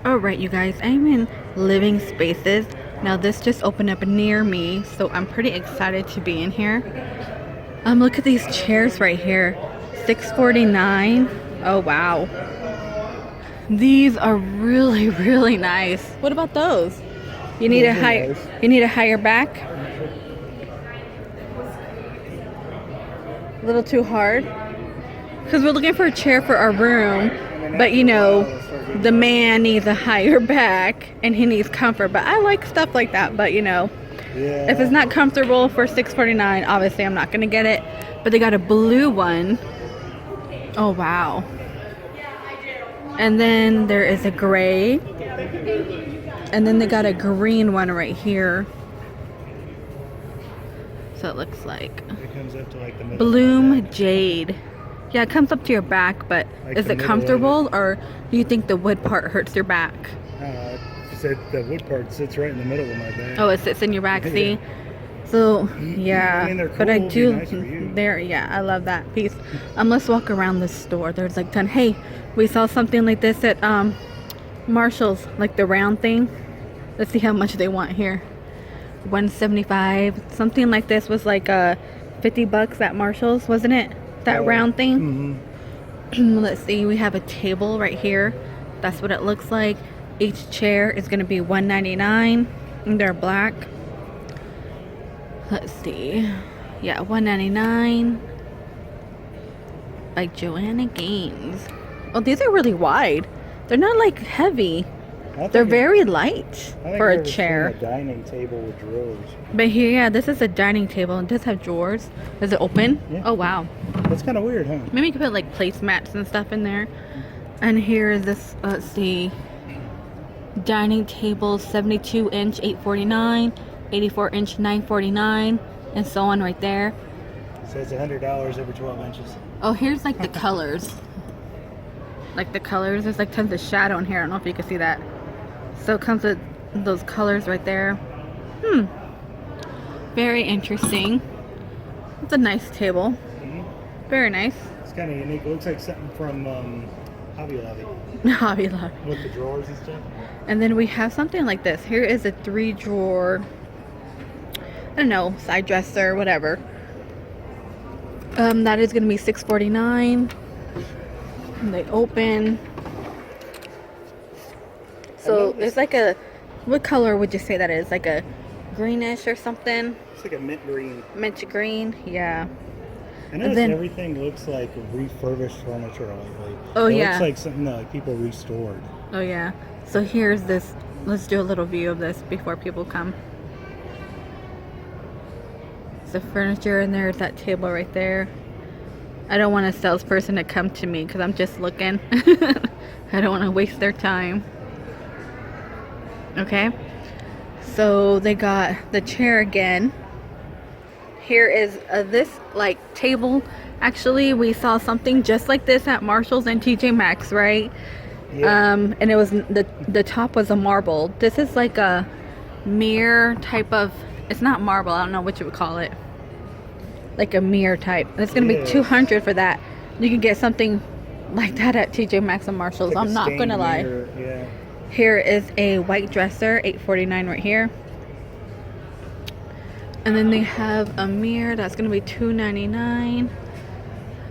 Alright, you guys, I'm in Living Spaces. Now this just opened up near me, so I'm pretty excited to be in here. Look at these chairs right here. $6.49. Oh wow. These are really, really nice. What about those? You need a higher back? A little too hard? Because we're looking for a chair for our room, but you know, the man needs a higher back and he needs comfort. But I like stuff like that, but you know, if it's not comfortable for $6.49, obviously I'm not gonna get it. But they got a blue one. Oh wow. And then there is a gray, and then they got a green one right here. So it looks like it comes up to like the middle. Bloom Jade. Yeah, it comes up to your back, but like, is it comfortable, or do you think the wood part hurts your back? Said the wood part sits right in the middle of my back. Oh, it sits in your back, see? So yeah, I mean, they're cool, but I do. nice for you. Yeah, I love that piece. Let's walk around this store. There's like ton. Hey, we saw something like this at Marshall's, like the round thing. Let's see how much they want here. $175. Something like this was like $50 at Marshall's, wasn't it? That round thing. Let's see. We have a table right here. That's what it looks like. Each chair is going to be $199, and they're black. Let's see. Yeah, $199 by Joanna Gaines. Oh, these are really wide. They're not like heavy. They're very light for a chair. A dining table with drawers. But here, yeah, this is a dining table. It does have drawers. Does it open? Yeah. Oh wow. That's kind of weird, huh? Maybe you could put like placemats and stuff in there. And here is this. Let's see. Dining table, 72-inch, $849, 84-inch, $949, and so on right there. It says $100 every 12 inches. Oh, here's like the colors. Like the colors. There's like tons of shadow in here. I don't know if you can see that. So it comes with those colors right there. Very interesting. It's a nice table. Very nice. It's kind of unique. It looks like something from Hobby Lobby. Hobby Lobby. With the drawers and stuff. And then we have something like this. Here is a 3-drawer, I don't know, side dresser, whatever. That is going to be $649. And they open. So it's like a, what color would you say that is? Like a greenish or something? It's like a mint green. Mint green, yeah. I noticed everything looks like refurbished furniture lately. Oh, it yeah. looks like something that like people restored. Oh, yeah. So here's this. Let's do a little view of this before people come. So furniture, and there's that table right there. I don't want a salesperson to come to me because I'm just looking. I don't want to waste their time. Okay. So they got the chair again. Here is this like table. Actually, we saw something just like this at Marshall's and TJ Maxx, right? Yeah. And it was the top was a marble. This is like a mirror type of. It's not marble. I don't know what you would call it. Like a mirror type. And it's gonna be $200 for that. You can get something like that at TJ Maxx and Marshall's. Like I'm not gonna lie. Yeah. Here is a white dresser, $849 right here. And then they have a mirror that's gonna be $299.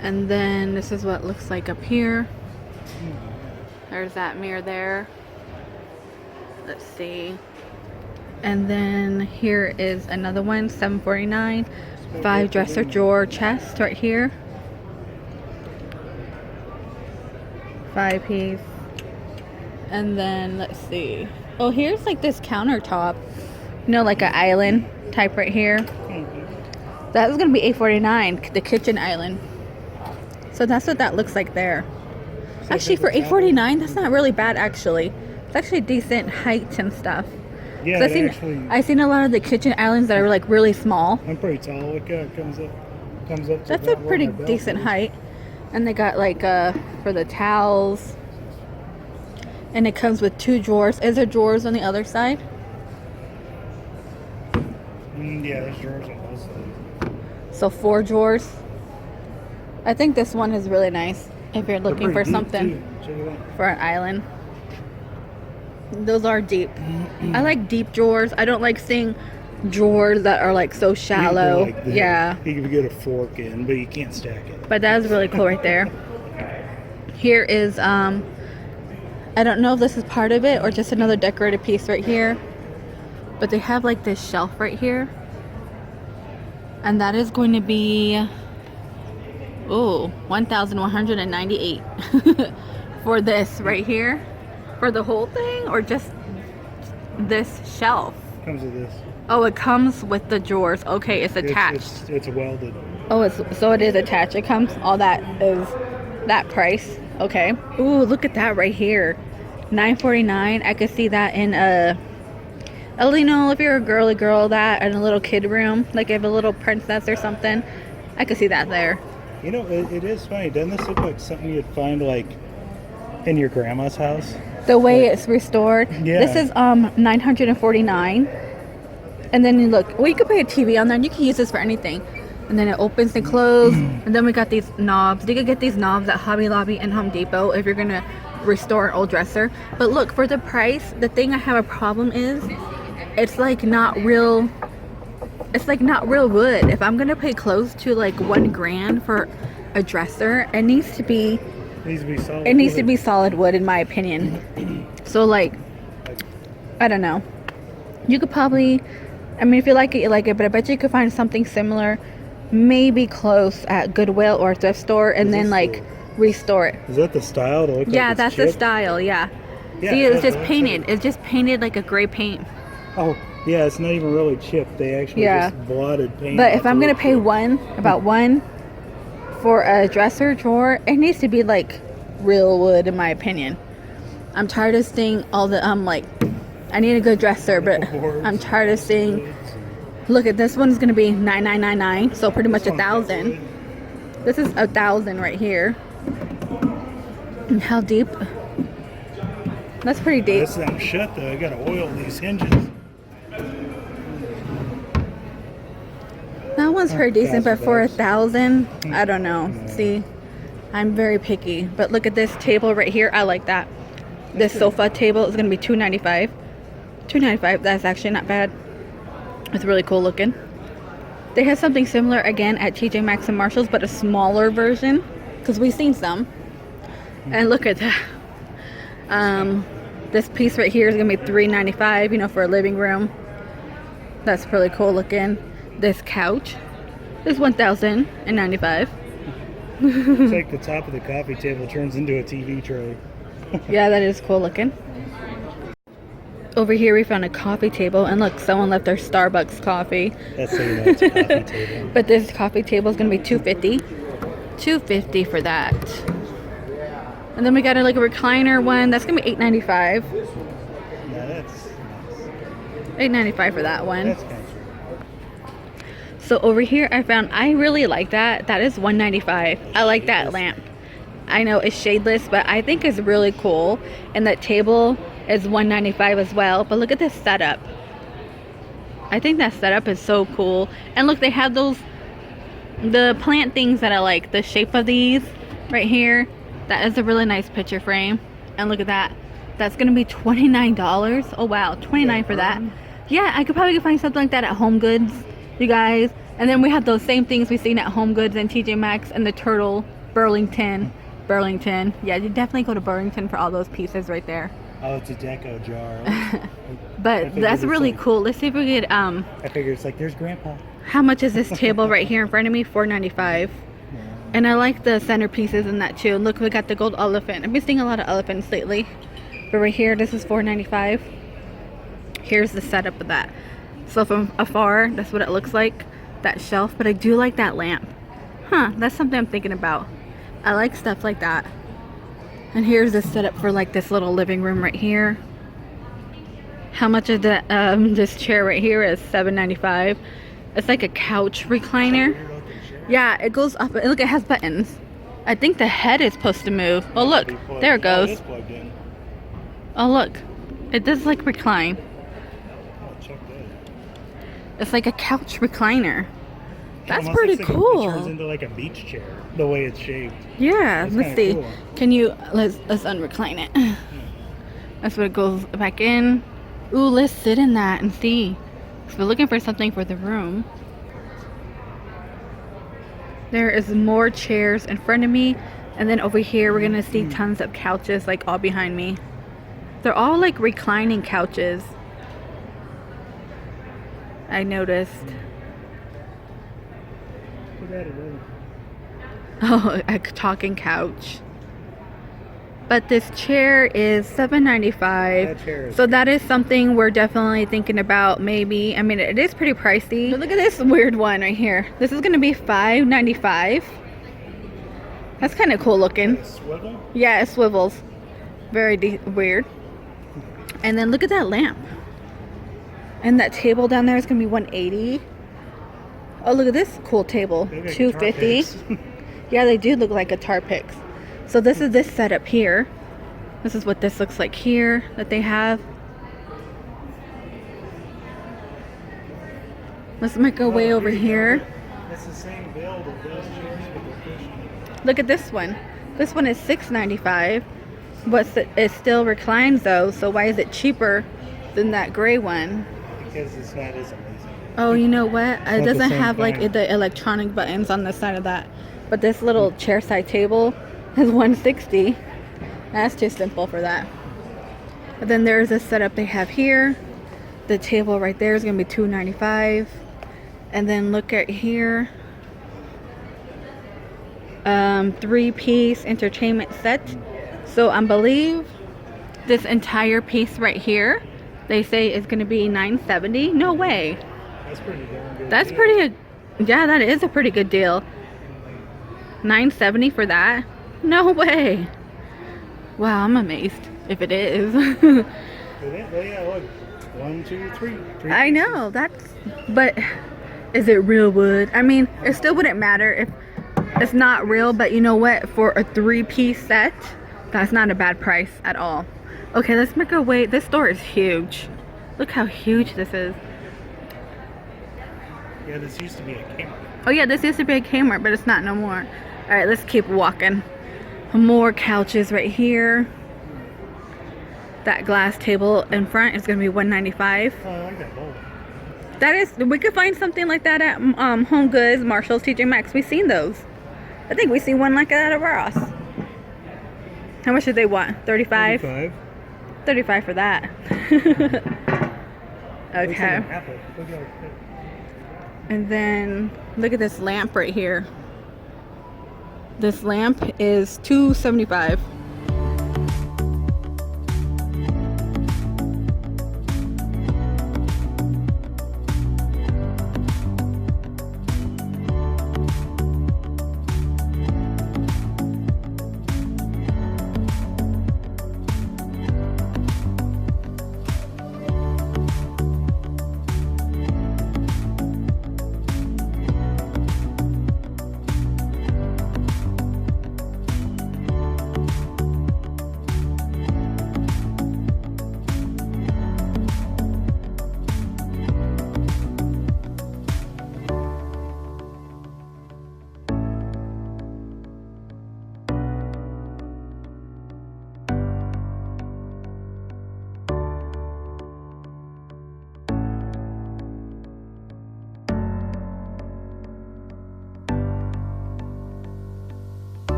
And then this is what it looks like up here. There's that mirror there. Let's see. And then here is another one, $749. 5 dresser drawer chest right here. 5-piece. And then let's see. Oh, here's like this countertop. You know, like an island type right here. That is gonna be $849. The kitchen island. So that's what that looks like there. Actually, for $849, that's not really bad. Actually, it's actually decent height and stuff. Yeah, I've seen a lot of the kitchen islands that are like really small. I'm pretty tall. Look, it comes up. That's a pretty decent height. And they got like for the towels. And it comes with 2 drawers. Is there drawers on the other side? Yeah, there's drawers on both sides. So 4 drawers. I think this one is really nice if you're looking for something for an island. Those are deep. I like deep drawers. I don't like seeing drawers that are like so shallow. Like this. Yeah. You can get a fork in, but you can't stack it. But that is really cool right there. Here is I don't know if this is part of it or just another decorated piece right here. But they have like this shelf right here. And that is going to be $1,198 for this right here. For the whole thing or just this shelf? Comes with this. Oh, it comes with the drawers. Okay, it's attached. It's welded. Oh, so it is attached. It comes, all that is that price. Okay. Ooh, look at that right here. $9.49. I could see that in you know, if you're a girly girl, that in a little kid room, like if a little princess or something, I could see that there. You know, it is funny. Doesn't this look like something you'd find like in your grandma's house? The way it's restored. Yeah. This is $949. And then you look, well, you could put a TV on there and you can use this for anything. And then it opens and closes. And then we got these knobs. You could get these knobs at Hobby Lobby and Home Depot if you're gonna restore an old dresser. But look, for the price, the thing I have a problem is it's like not real. It's like not real wood. If I'm gonna pay close to like $1,000 for a dresser, it needs to be solid. It needs to be solid wood, in my opinion. So like, I don't know. You could probably, I mean, if you like it, you like it. But I bet you could find something similar, maybe close at Goodwill or a thrift store, and then like restore it. Is that the style? To look Yeah, like that's the style. Yeah. See, it's just painted. It's just painted like a gray paint. Oh, yeah. It's not even really chipped. They actually just blotted paint. But if I'm gonna pay about one for a dresser drawer, it needs to be like real wood, in my opinion. I'm tired of seeing all the like, I need a good dresser, but I'm tired of seeing. Look at this one's gonna be $9,999, so pretty much $1,000. This is $1,000 right here. And how deep? That's pretty deep. That's not shut though. I gotta oil these hinges. That one's pretty decent, but for $1,000, I don't know. See, I'm very picky. But look at this table right here. I like that. This sofa table is gonna be $295. $295. That's actually not bad. It's really cool looking. They have something similar again at TJ Maxx and Marshalls, but a smaller version, because we've seen some. And look at that. This piece right here is gonna be $395, you know, for a living room. That's really cool looking. This couch is $1,095. It's like the top of the coffee table turns into a TV tray. Yeah, that is cool looking. Over here we found a coffee table, and look, someone left their Starbucks coffee. That's how you know it's a coffee table. But this coffee table is gonna be $250. $250 for that. And then we got like a recliner one. That's gonna be $895. Yeah, that's nice. $895 for that one. That's kind of true. So over here I found, I really like that. That is $195. I like that lamp. I know it's shadeless, but I think it's really cool. And that table is $195 as well. But look at this setup. I think that setup is so cool. And look, they have those, the plant things that I like. The shape of these right here. That is a really nice picture frame. And look at that. That's gonna be $29. Oh wow, $29 for that. Yeah, I could probably find something like that at Home Goods, you guys. And then we have those same things we've seen at Home Goods and TJ Maxx, and the turtle, Burlington. Yeah, you definitely go to Burlington for all those pieces right there. Oh, it's a deco jar. But that's really cool. Let's see if we could I figure it's like, there's Grandpa. How much is this table right here in front of me? $4.95. And I like the centerpieces in that too. Look, we got the gold elephant. I've been seeing a lot of elephants lately. But right here, this is $4.95. Here's the setup of that. So from afar, that's what it looks like, that shelf. But I do like that lamp. Huh, that's something I'm thinking about. I like stuff like that. And here's the setup for like this little living room right here. How much of the this chair right here is $7.95. It's like a couch recliner. Yeah, it goes up. Look, it has buttons. I think the head is supposed to move. Oh look, there it goes. Oh look, it does like recline. It's like a couch recliner. That's pretty cool. It turns into like a beach chair, the way it's shaped. Yeah, let's see. Cool. Can you, let's unrecline it. That's what it goes back in. Ooh, let's sit in that and see. So we're looking for something for the room. There is more chairs in front of me. And then over here, we're gonna see tons of couches like all behind me. They're all like reclining couches. I noticed. Oh, a talking couch. But this chair is $7.95. So that is something we're definitely thinking about maybe. I mean, it is pretty pricey. But look at this weird one right here. This is gonna be $5.95. That's kind of cool looking. Swivel? Yeah, it swivels. Very weird. And then look at that lamp. And that table down there is gonna be $180. Oh, look at this cool table. $250. Yeah, they do look like guitar picks. So this is this setup here. This is what this looks like here that they have. Let's make our way over here. It's the same build of those chairs with the cushion. Look at this one. This one is $6.95, but it still reclines though. So why is it cheaper than that gray one? Because it's not as amazing. Oh, you know what? It doesn't have like thing. the electronic buttons on the side of that. But this little chair side table is $160. That's too simple for that. But then there's a setup they have here. The table right there is gonna be $2.95. And then look at here. 3-piece entertainment set. So I believe this entire piece right here, they say is gonna be $9.70. No way. That's pretty darn good. That's pretty. Yeah, that is a pretty good deal. $9.70 for that? No way. Wow, I'm amazed if it is. Yeah, look. 1, 2, 3. I know, but is it real wood? I mean, it still wouldn't matter if it's not real, but you know what? For a 3-piece set, that's not a bad price at all. Okay, let's make our way. This store is huge. Look how huge this is. Yeah, this used to be a Kmart. Oh yeah, this used to be a Kmart, but it's not no more. All right, let's keep walking. More couches right here. That glass table in front is gonna be $195. Oh, I like that bowl. That is, we could find something like that at Home Goods, Marshalls, TJ Maxx. We've seen those. I think we seen one like that at Ross. How much did they want? 35? 35 for that. Okay. And then look at this lamp right here. This lamp is $2.75.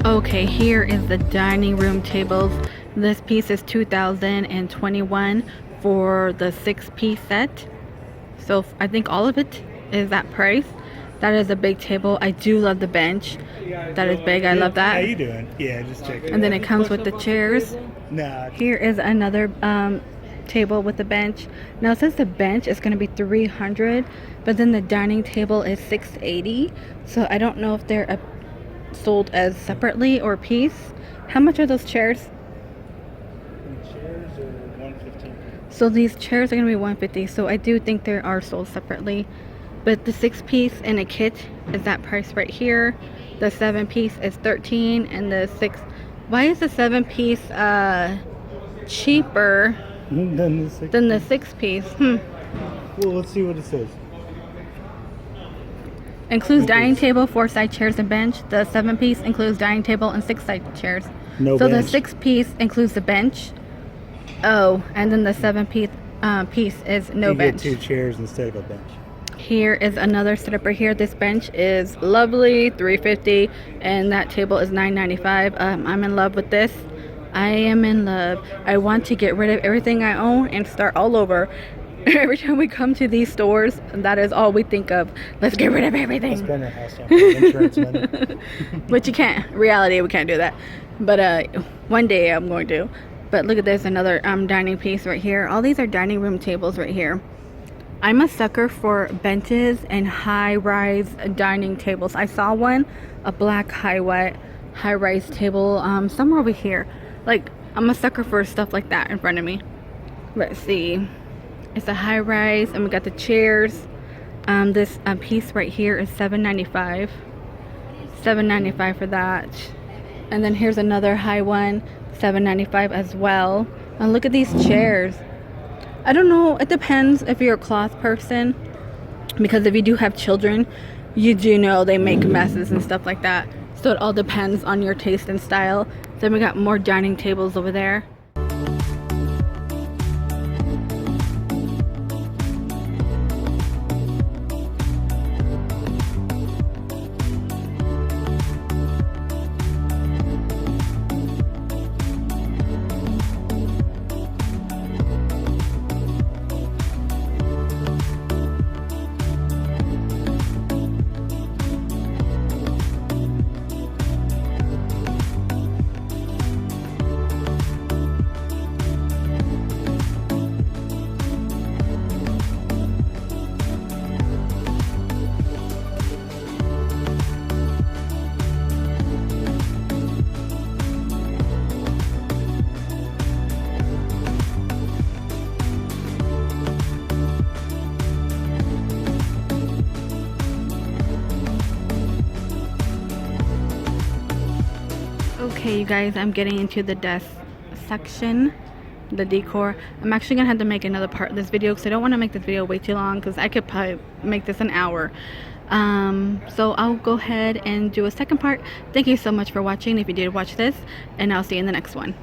Okay, here is the dining room tables. This piece is $2,021 for the 6-piece set. So I think all of it is that price. That is a big table. I do love the bench. That is big. I love that. How you doing? Yeah, just checking. And then it comes with the chairs. Nah. Here is another table with the bench. Now it says the bench is going to be $300, but then the dining table is $680. So I don't know if they're sold as separately or a piece. How much are those chairs? The chairs are $115. So these chairs are going to be $150. So I do think they are sold separately. But the 6-piece in a kit is that price right here. The 7-piece is $13, and the 6. Why is the 7-piece cheaper Than the 6. than the 6-piece? Well, let's see what it says. Includes dining table, 4 side chairs and bench. The 7-piece includes dining table and 6 side chairs. No so bench. the 6-piece includes the bench. Oh, and then the 7-piece piece is no you bench. get 2 chairs instead of a bench. Here is another setup right here. This bench is lovely, $350, and that table is $9.95. I'm in love with this. I am in love. I want to get rid of everything I own and start all over. Every time we come to these stores, that is all we think of. Let's get rid of everything. Spend our house on insurance money. But you can't. Reality, we can't do that. But one day I'm going to. But look at this, another dining piece right here. All these are dining room tables right here. I'm a sucker for benches and high-rise dining tables. I saw one, a black high-rise table somewhere over here. Like, I'm a sucker for stuff like that in front of me. Let's see. It's a high-rise, and we got the chairs. This piece right here is $7.95. $7.95 for that. And then here's another high one, $7.95 as well. And look at these chairs. I don't know, it depends if you're a cloth person, because if you do have children, you do know they make messes and stuff like that. So it all depends on your taste and style. Then we got more dining tables over there. Okay, you guys, I'm getting into the desk section, the decor. I'm actually gonna have to make another part of this video because I don't want to make this video way too long, because I could probably make this an hour. So I'll go ahead and do a second part. Thank you so much for watching if you did watch this, and I'll see you in the next one.